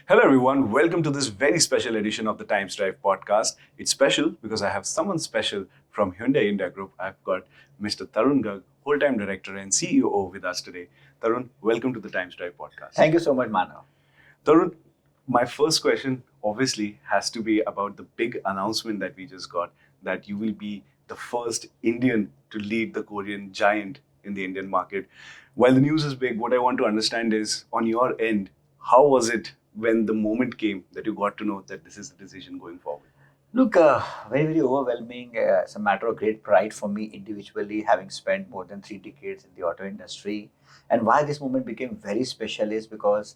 Hello, everyone. Welcome to this very special edition of the Times Drive podcast. It's special because I have someone special from Hyundai India Group. I've got Mr. Tarun Garg, whole-time director and COO with us today. Tarun, welcome to the Times Drive podcast. Thank you so much, Manav. Tarun, my first question obviously has to be about the big announcement that we just got, that you will be the first Indian to lead the Korean giant in the Indian market. While the news is big, what I want to understand is, on your end, how was it when the moment came that you got to know that this is the decision going forward? Look, very, very overwhelming. It's a matter of great pride for me individually, having spent more than 3 decades in the auto industry. And why this moment became very special is because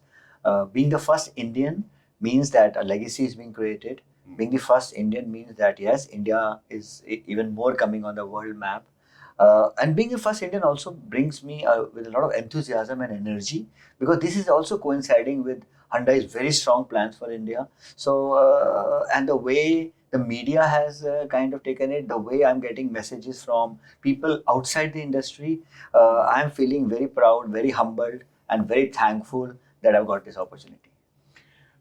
being the first Indian means that a legacy is being created. Being the first Indian means that, yes, India is even more coming on the world map. And being the first Indian also brings me with a lot of enthusiasm and energy, because this is also coinciding with Hyundai's very strong plans for India. So, and the way the media has kind of taken it, the way I'm getting messages from people outside the industry, I'm feeling very proud, very humbled, and very thankful that I've got this opportunity.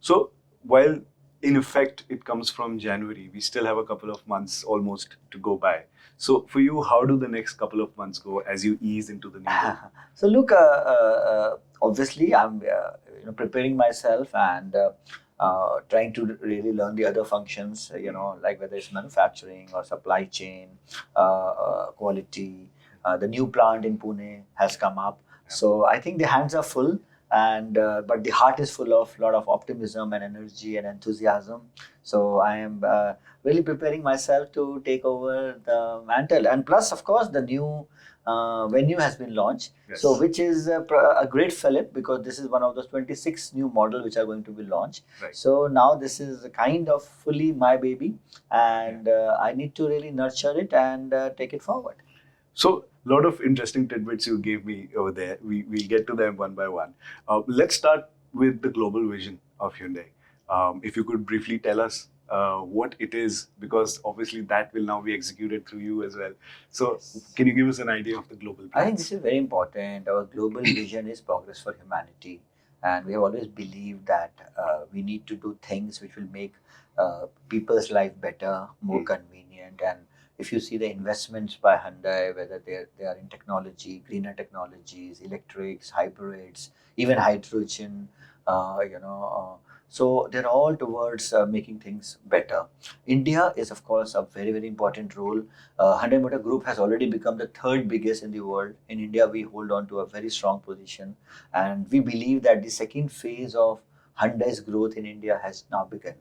So, while in effect it comes from January, we still have a couple of months almost to go by. So, for you, how do the next couple of months go as you ease into the new year? So look, obviously I'm preparing myself and trying to really learn the other functions, like whether it's manufacturing or supply chain, quality. The new plant in Pune has come up. So I think the hands are full, and but the heart is full of a lot of optimism and energy and enthusiasm. So I am really preparing myself to take over the mantle. And plus, of course, the new venue has been launched. Yes. So which is a great fillip, because this is one of those 26 new models which are going to be launched. Right. So now this is kind of fully my baby, and I need to really nurture it and take it forward. So, a lot of interesting tidbits you gave me over there. We'll get to them one by one. Let's start with the global vision of Hyundai. If you could briefly tell us what it is, because obviously that will now be executed through you as well. So, can you give us an idea of the global I think plans? this is very important. Our global vision is progress for humanity. And we have always believed that we need to do things which will make people's life better, more convenient. And if you see the investments by Hyundai, whether they are in technology, greener technologies, electrics, hybrids, even hydrogen, so they're all towards making things better. India is, of course, a very, very important role. Hyundai Motor Group has already become the third biggest in the world. In India, we hold on to a very strong position, and we believe that the second phase of Hyundai's growth in India has now begun.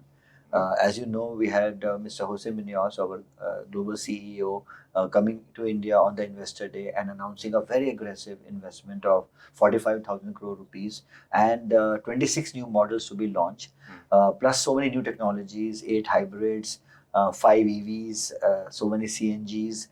As you know, we had Mr. Jose Munoz, our global CEO, coming to India on the Investor Day and announcing a very aggressive investment of 45,000 crore rupees and 26 new models to be launched, plus so many new technologies, 8 hybrids, 5 EVs, so many CNGs,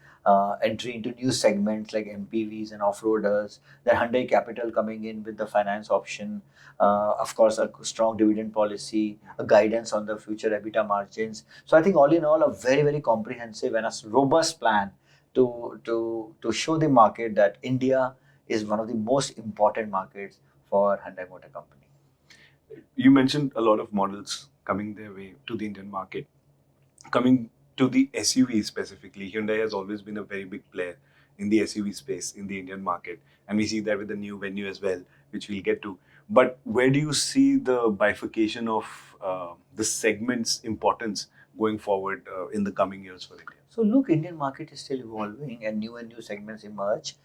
entry into new segments like MPVs and off-roaders, then Hyundai Capital coming in with the finance option, of course, a strong dividend policy, a guidance on the future EBITDA margins. So I think all in all, a very, very comprehensive and a robust plan to show the market that India is one of the most important markets for Hyundai Motor Company. You mentioned a lot of models coming their way to the Indian market. Coming to the SUV specifically, Hyundai has always been a very big player in the SUV space in the Indian market. And we see that with the new venue as well, which we'll get to. But where do you see the bifurcation of the segment's importance going forward in the coming years for India? So look, Indian market is still evolving and new segments emerge.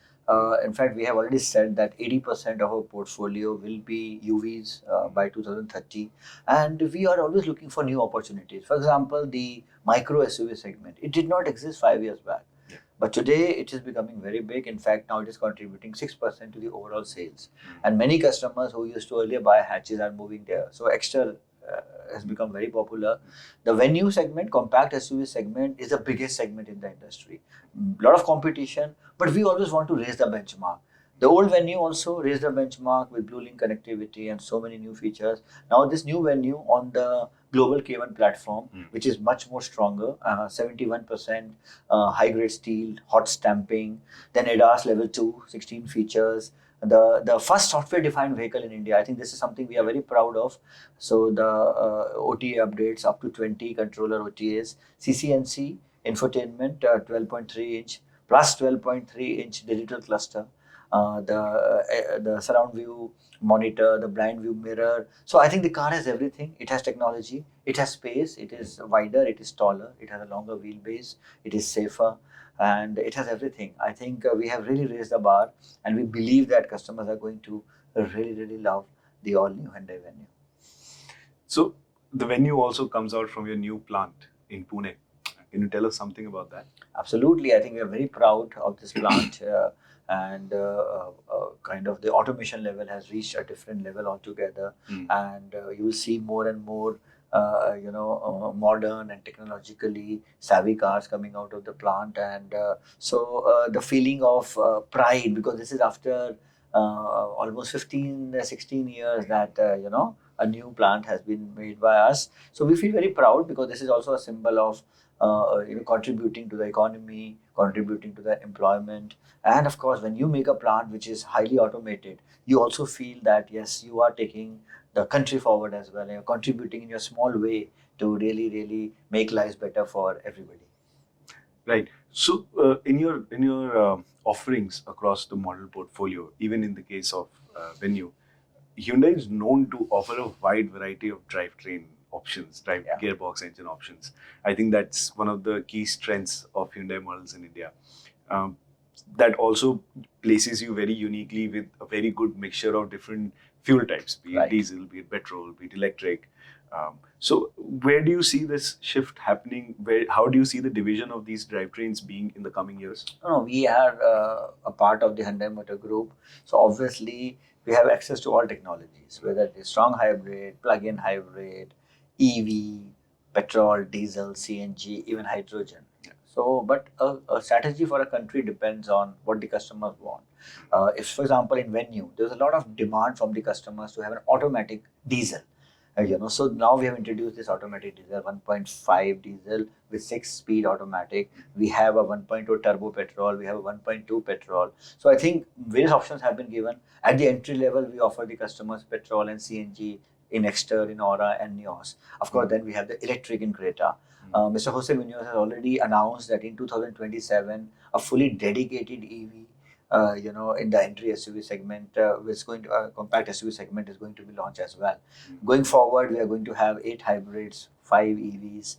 In fact, we have already said that 80% of our portfolio will be UVs by 2030. And we are always looking for new opportunities. For example, the micro SUV segment, it did not exist 5 years back. Yeah. But today it is becoming very big. In fact, now it is contributing 6% to the overall sales. And many customers who used to earlier buy hatches are moving there. So extra has become very popular. The venue segment, compact SUV segment, is the biggest segment in the industry. A lot of competition, but we always want to raise the benchmark. The old venue also raised the benchmark with Blue Link connectivity and so many new features. Now this new venue on the global K1 platform, which is much more stronger, 71% high-grade steel, hot stamping, then ADAS level 2, 16 features, the first software-defined vehicle in India. I think this is something we are very proud of. So the OTA updates up to 20 controller OTAs, CCNC infotainment, 12.3 inch plus 12.3 inch digital cluster, the surround view monitor, the blind view mirror. So I think the car has everything. It has technology, it has space, it is wider, it is taller, it has a longer wheelbase, it is safer, and it has everything. I think we have really raised the bar, and we believe that customers are going to really love the all new Hyundai Venue. So the Venue also comes out from your new plant in Pune. Can you tell us something about that? Absolutely, I think we are very proud of this plant. And kind of the automation level has reached a different level altogether, and you will see more and more modern and technologically savvy cars coming out of the plant. And so the feeling of pride, because this is after almost 16 years that a new plant has been made by us. So we feel very proud, because this is also a symbol of contributing to the economy, contributing to the employment. And of course, when you make a plant which is highly automated, you also feel that yes, you are taking the country forward as well, and you're contributing in your small way to really make lives better for everybody. Right. So in your offerings across the model portfolio, even in the case of Venue, Hyundai is known to offer a wide variety of drivetrain options, gearbox engine options. I think that's one of the key strengths of Hyundai models in India. That also places you very uniquely with a very good mixture of different fuel types, be it diesel, be it petrol, be it electric. So where do you see this shift happening? How do you see the division of these drivetrains being in the coming years? No, we are a part of the Hyundai Motor Group. So obviously, we have access to all technologies, whether it is strong hybrid, plug-in hybrid, EV, petrol, diesel, CNG, even hydrogen. So, but a strategy for a country depends on what the customers want. If, for example, in Venue, there's a lot of demand from the customers to have an automatic diesel. So now we have introduced this automatic diesel, 1.5 diesel with 6-speed automatic. We have a 1.2 turbo petrol. We have a 1.2 petrol. So I think various options have been given. At the entry level, we offer the customers petrol and CNG in Exter, in Aura, and Neos. Of course, then we have the electric in Creta. Mr. Jose Munoz has already announced that in 2027, a fully dedicated EV, in the entry SUV segment, compact SUV segment is going to be launched as well. Going forward, we are going to have 8 hybrids, 5 EVs,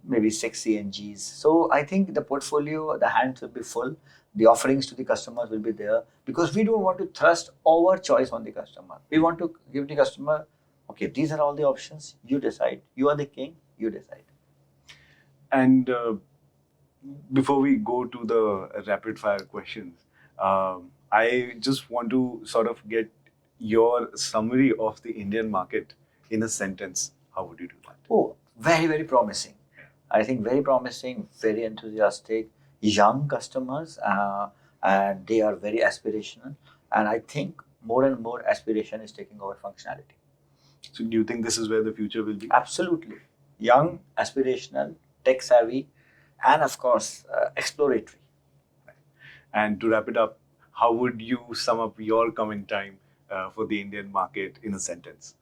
maybe 6 CNGs. So I think the portfolio, the hands will be full. The offerings to the customers will be there, because we don't want to thrust our choice on the customer. We want to give the customer, okay, these are all the options. You decide. You are the king. You decide. And before we go to the rapid fire questions, I just want to sort of get your summary of the Indian market in a sentence. How would you do that? Oh, very promising. I think very promising, very enthusiastic, young customers, and they are very aspirational. And I think more and more aspiration is taking over functionality. So do you think this is where the future will be? Absolutely. Young, aspirational, tech savvy, and of course, exploratory. And to wrap it up, how would you sum up your coming time for the Indian market in a sentence?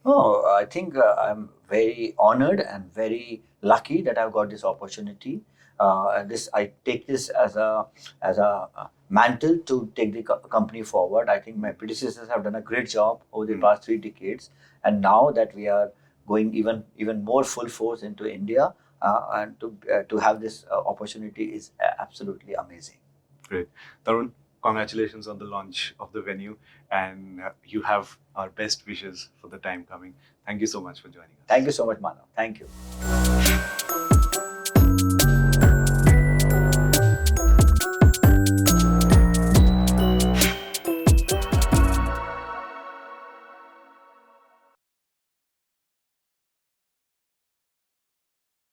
Oh, I think I'm very honored and very lucky that I've got this opportunity. I take this as a mantle to take the company forward. I think my predecessors have done a great job over the past 3 decades, and now that we are going even more full force into India, and to have this opportunity is absolutely amazing. Great. Tarun, congratulations on the launch of the Venue, and you have our best wishes for the time coming. Thank you so much for joining us. Thank you so much, Manav. Thank you.